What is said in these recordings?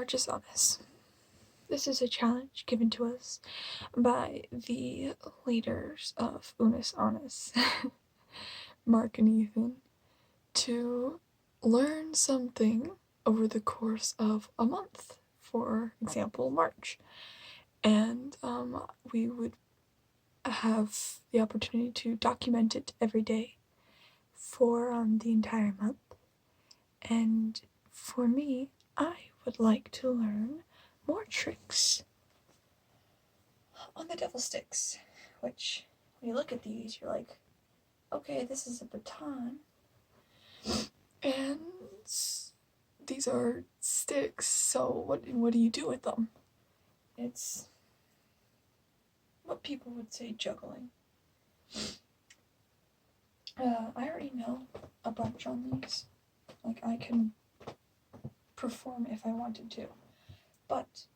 Unus Annus. This is a challenge given to us by the leaders of Unus Annus, Mark and Ethan, to learn something over the course of a month, for example, March. And we would have the opportunity to document it every day for the entire month. And for me, I would like to learn more tricks on the devil sticks, which when you look at these, you're like, okay, this is a baton, and these are sticks, so what do you do with them? It's what people would say juggling. I already know a bunch on these. Like, I can perform if I wanted to. But,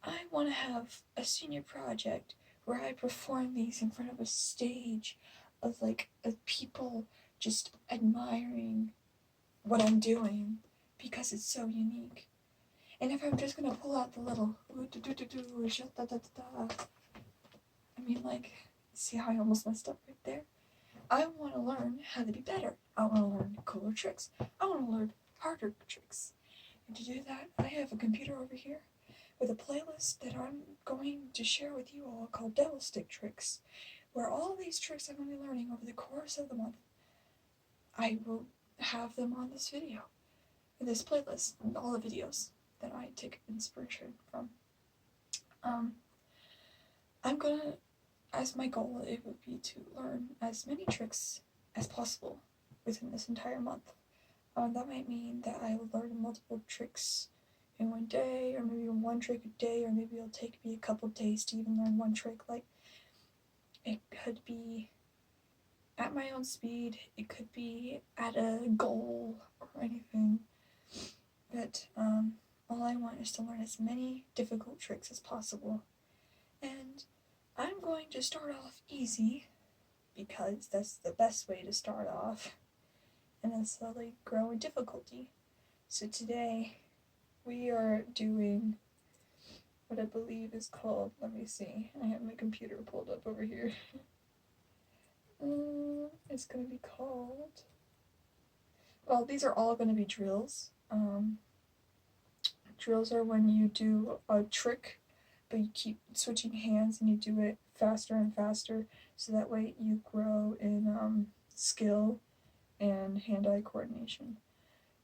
I want to have a senior project where I perform these in front of a stage of people just admiring what I'm doing because it's so unique. And if I'm just gonna pull out the little see how I almost messed up right there? I want to learn how to be better. I want to learn cooler tricks. I want to learn harder tricks. And to do that, I have a computer over here with a playlist that I'm going to share with you all called Devil Stick Tricks, where all these tricks I'm going to be learning over the course of the month, I will have them on this video, in this playlist, and all the videos that I take inspiration from. I'm gonna, as my goal, it would be to learn as many tricks as possible within this entire month. That might mean that I will learn multiple tricks in one day, or maybe one trick a day, or maybe it'll take me a couple days to even learn one trick. Like, it could be at my own speed, it could be at a goal or anything. But all I want is to learn as many difficult tricks as possible. And I'm going to start off easy, because that's the best way to start off, and then slowly grow in difficulty. So today, we are doing what I believe is called, let me see, I have my computer pulled up over here. It's going to be called, well, these are all going to be drills. Drills are when you do a trick, but you keep switching hands and you do it faster and faster, so that way you grow in skill and hand-eye coordination.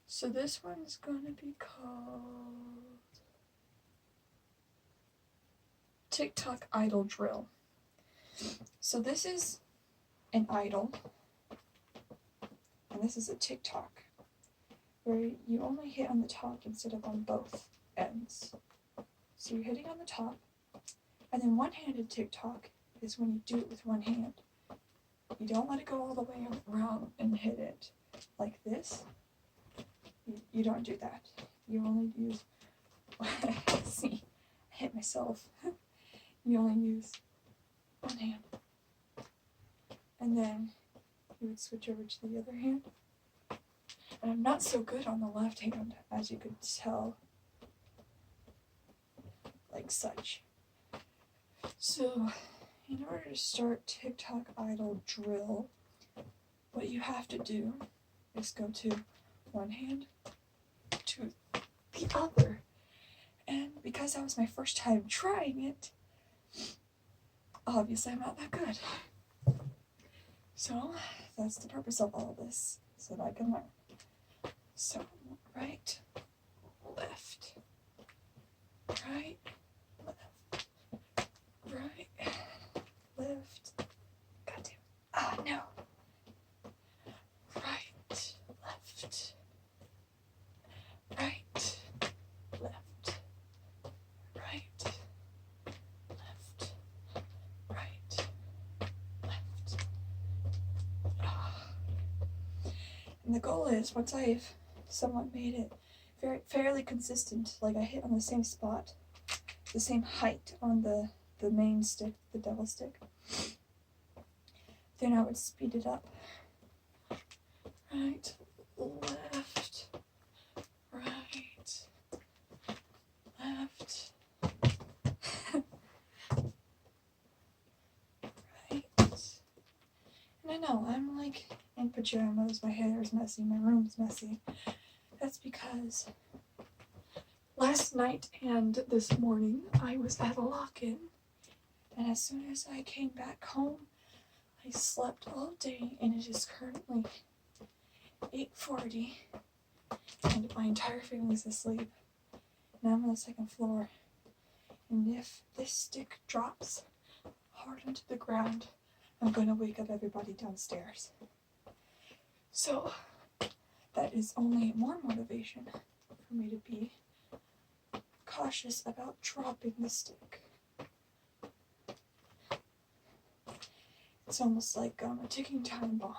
So this one's going to be called TikTok Idol Drill. So this is an idol, and this is a TikTok, where you only hit on the top instead of on both ends. So you're hitting on the top, and then one-handed TikTok is when you do it with one hand. You don't let it go all the way around and hit it like this. You don't do that. You only use, see, I hit myself. You only use one hand. And then you would switch over to the other hand. And I'm not so good on the left hand, as you could tell, like such. So, in order to start TikTok Idol Drill, what you have to do is go to one hand to the other. And because that was my first time trying it, obviously I'm not that good. So, that's the purpose of all of this, so that I can learn. So, right, left, right, left, right, left, goddamn, no, right, left, right, left, right, left, right, left. And the goal is, once I've somewhat made it fairly consistent, like I hit on the same spot, the same height on the main stick, the devil stick, then I would speed it up. Right, left, right, know, I'm like in pajamas, my hair is messy, my room's messy. That's because last night and this morning I was at a lock-in, and as soon as I came back home, I slept all day, and it is currently 8:40, and my entire family's asleep. Now I'm on the second floor, and if this stick drops hard onto the ground, I'm gonna wake up everybody downstairs. So that is only more motivation for me to be cautious about dropping the stick. It's almost like a ticking time bomb.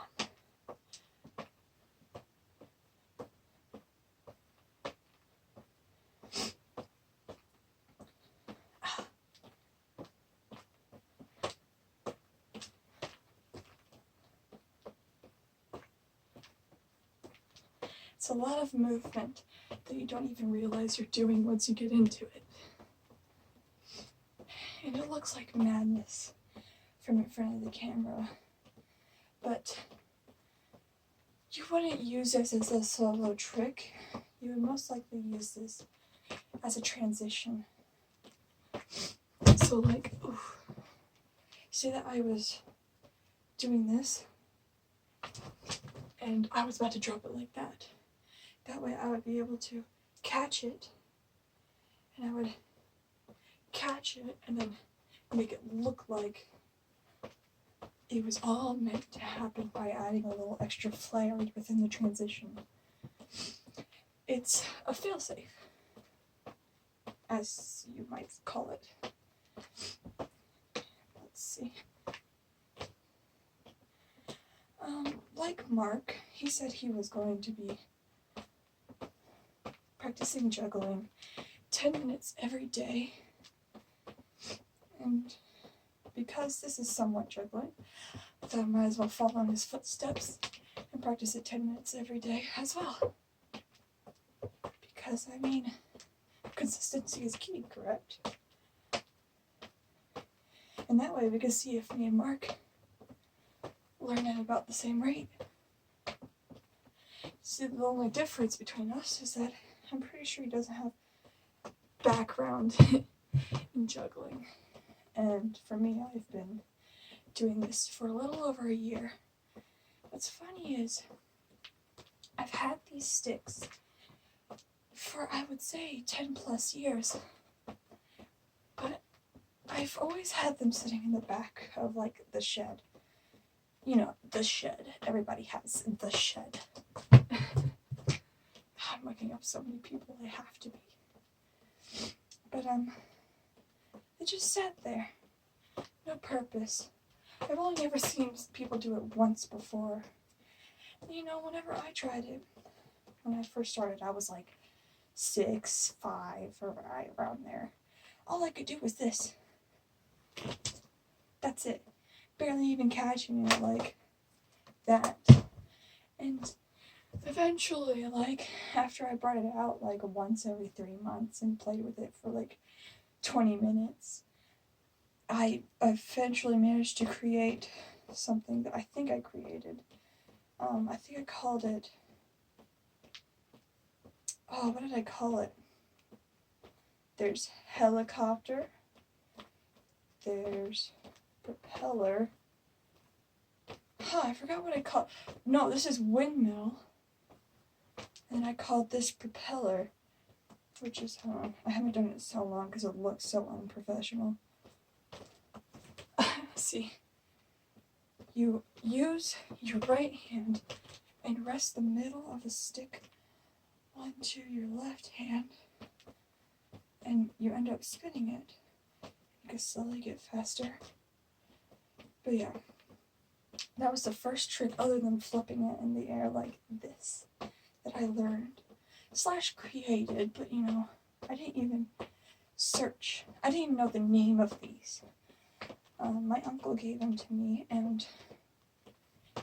It's a lot of movement that you don't even realize you're doing once you get into it. And it looks like madness from in front of the camera, but you wouldn't use this as a solo trick. You would most likely use this as a transition. So like, oof. See that I was doing this, and I was about to drop it like that. That way I would be able to catch it, and I would catch it and then make it look like it was all meant to happen by adding a little extra flair within the transition. It's a failsafe, as you might call it. Let's see. Like Mark, he said he was going to be practicing juggling 10 minutes every day. And because this is somewhat juggling, I thought I might as well follow in his footsteps and practice it 10 minutes every day as well. Because, I mean, consistency is key, correct? And that way we can see if me and Mark learn at about the same rate. See, the only difference between us is that I'm pretty sure he doesn't have background in juggling. And for me, I've been doing this for a little over a year. What's funny is I've had these sticks for, I would say, 10 plus years. But I've always had them sitting in the back of, like, the shed. You know, the shed. Everybody has the shed. I'm looking up so many people, I have to be. But, it just sat there. No purpose. I've only ever seen people do it once before. You know, whenever I tried it, when I first started, I was like 6, 5, or right around there. All I could do was this. That's it. Barely even catching it like that. And eventually, like, after I brought it out like once every 3 months and played with it for like 20 minutes, I eventually managed to create something that I think I created. I think I called it, what did I call it? There's helicopter, there's propeller. I forgot what I called. No, this is windmill. And I called this propeller, which is, I haven't done it so long because it looks so unprofessional. See, you use your right hand and rest the middle of the stick onto your left hand, and you end up spinning it. You can slowly get faster. But yeah, that was the first trick other than flipping it in the air like this that I learned / created, but you know, I didn't even search. I didn't even know the name of these. My uncle gave them to me, and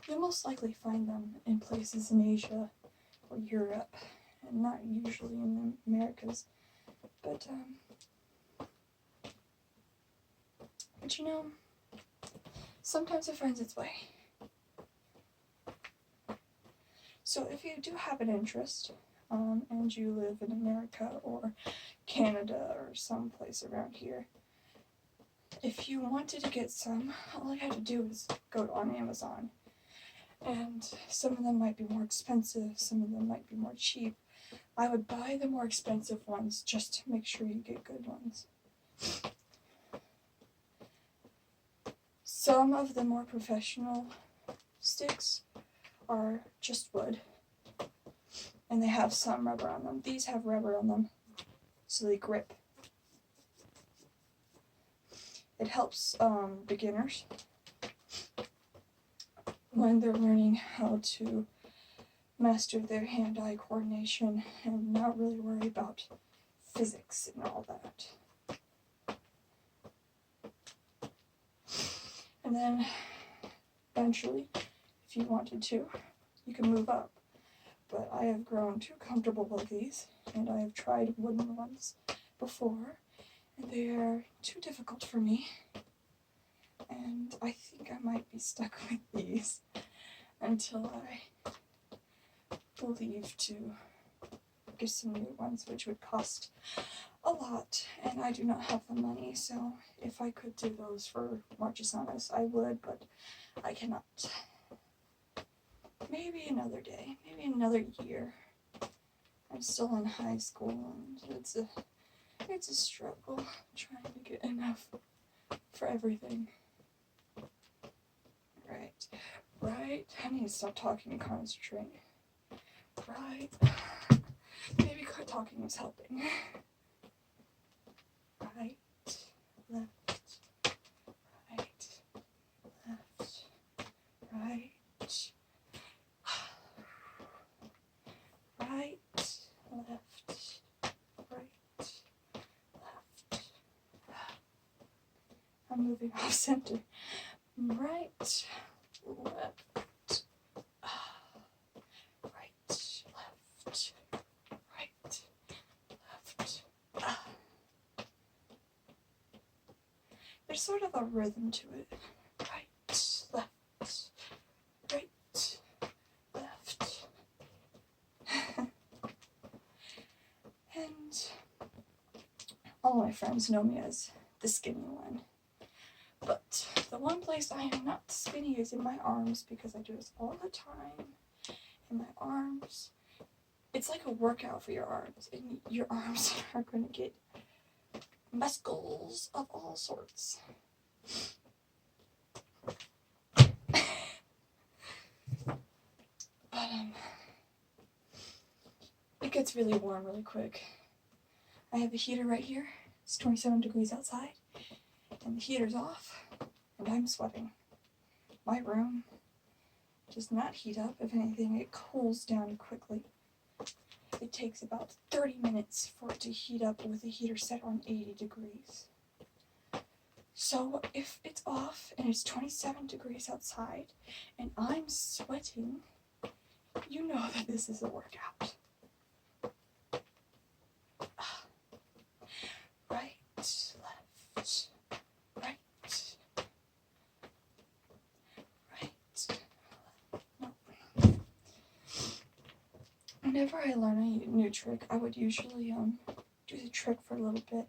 you'll most likely find them in places in Asia or Europe, and not usually in the Americas. But you know, sometimes it finds its way. So if you do have an interest, and you live in America or Canada or someplace around here, if you wanted to get some, all you have to do is go on Amazon. And some of them might be more expensive, some of them might be more cheap. I would buy the more expensive ones just to make sure you get good ones. Some of the more professional sticks are just wood, and they have some rubber on them. These have rubber on them, so they grip. It helps beginners when they're learning how to master their hand-eye coordination and not really worry about physics and all that. And then eventually, if you wanted to, you can move up. But I have grown too comfortable with these, and I have tried wooden ones before, and they are too difficult for me. And I think I might be stuck with these until I leave to get some new ones, which would cost a lot, and I do not have the money, so if I could do those for Unus Annus, I would, but I cannot. Maybe another day, maybe another year. I'm still in high school, and it's a struggle trying to get enough for everything. Right, I need to stop talking and concentrate. Right, maybe talking is helping. Right, left, right, left, right, right, left, right, left. I'm moving off center. Right, left, right, left, right, left. There's sort of a rhythm to it. Right, left, right, left. And all my friends know me as the skinny one. But the one place I am not skinny is in my arms, because I do this all the time. In my arms. It's like a workout for your arms, and your arms are going to get muscles of all sorts. But it gets really warm really quick. I have a heater right here. It's 27 degrees outside, and the heater's off, and I'm sweating. My room does not heat up. If anything, it cools down quickly. It takes about 30 minutes for it to heat up with the heater set on 80 degrees. So if it's off and it's 27 degrees outside and I'm sweating, you know that this is a workout. Right, left, right, right, no. Whenever I learn a new trick, I would usually do the trick for a little bit,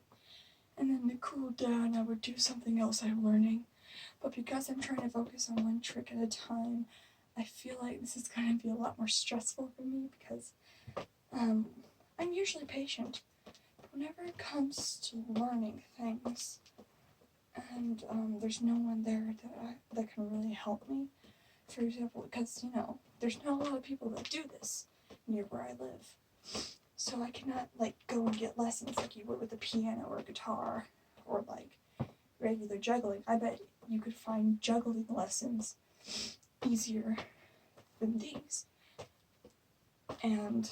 and then to cool down, I would do something else I'm learning. But because I'm trying to focus on one trick at a time, I feel like this is going to be a lot more stressful for me, because I'm usually patient. Whenever it comes to learning things, and there's no one there that can really help me, for example, because, there's not a lot of people that do this near where I live. So I cannot, go and get lessons like you would with a piano or a guitar, or, regular juggling. I bet you could find juggling lessons easier than these. And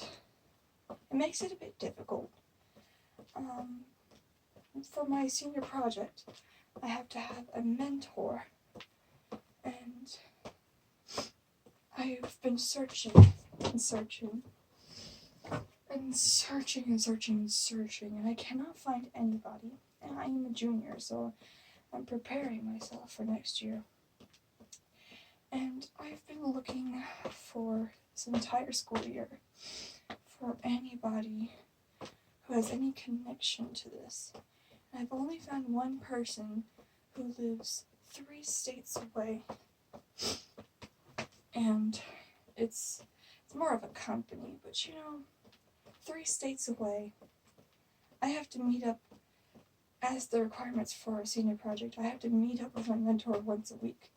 it makes it a bit difficult. For my senior project, I have to have a mentor, and I've been searching and searching and searching and searching and searching, and I cannot find anybody. And I am a junior, so I'm preparing myself for next year. And I've been looking for this entire school year for anybody who has any connection to this. And I've only found one person who lives 3 states away, and it's more of a company, but you know, 3 states away. I have to meet up, as the requirements for a senior project, I have to meet up with my mentor once a week.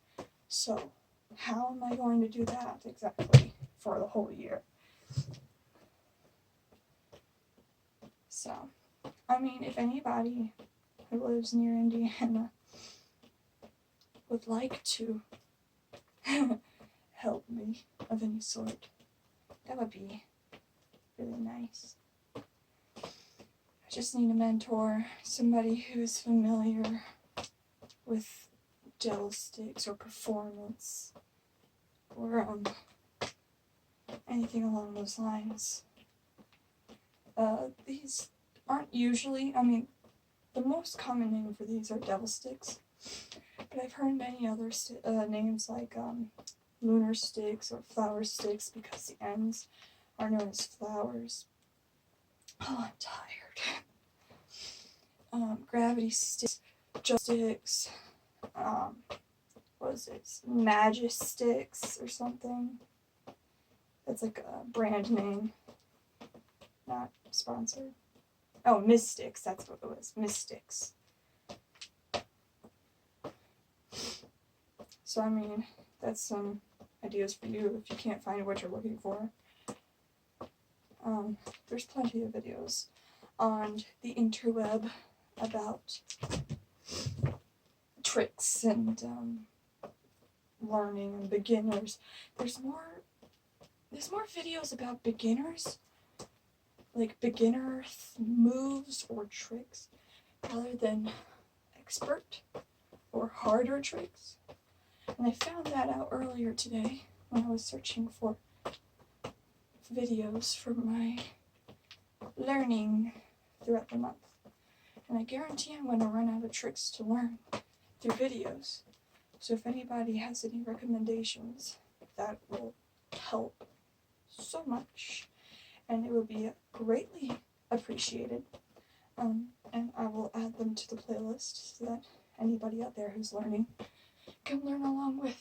So how am I going to do that exactly for the whole year? So, I mean, if anybody who lives near Indiana would like to help me of any sort, that would be really nice. I just need a mentor, somebody who's familiar with gel sticks or performance or anything along those lines. These aren't usually, I mean, the most common name for these are devil sticks, but I've heard many other names like lunar sticks or flower sticks because the ends are known as flowers. Oh, I'm tired. Gravity sticks, gel sticks, what is it? Magis sticks or something. That's like a brand name, not sponsored. Oh, Mystics, that's what it was. Mystics. So, I mean, that's some ideas for you if you can't find what you're looking for. There's plenty of videos on the interweb about tricks and learning and beginners. There's more videos about beginners, like beginner moves or tricks, rather than expert or harder tricks. And I found that out earlier today when I was searching for videos for my learning throughout the month. And I guarantee I'm going to run out of tricks to learn through videos. So if anybody has any recommendations, that will help so much, and it will be greatly appreciated. And I will add them to the playlist so that anybody out there who's learning can learn along with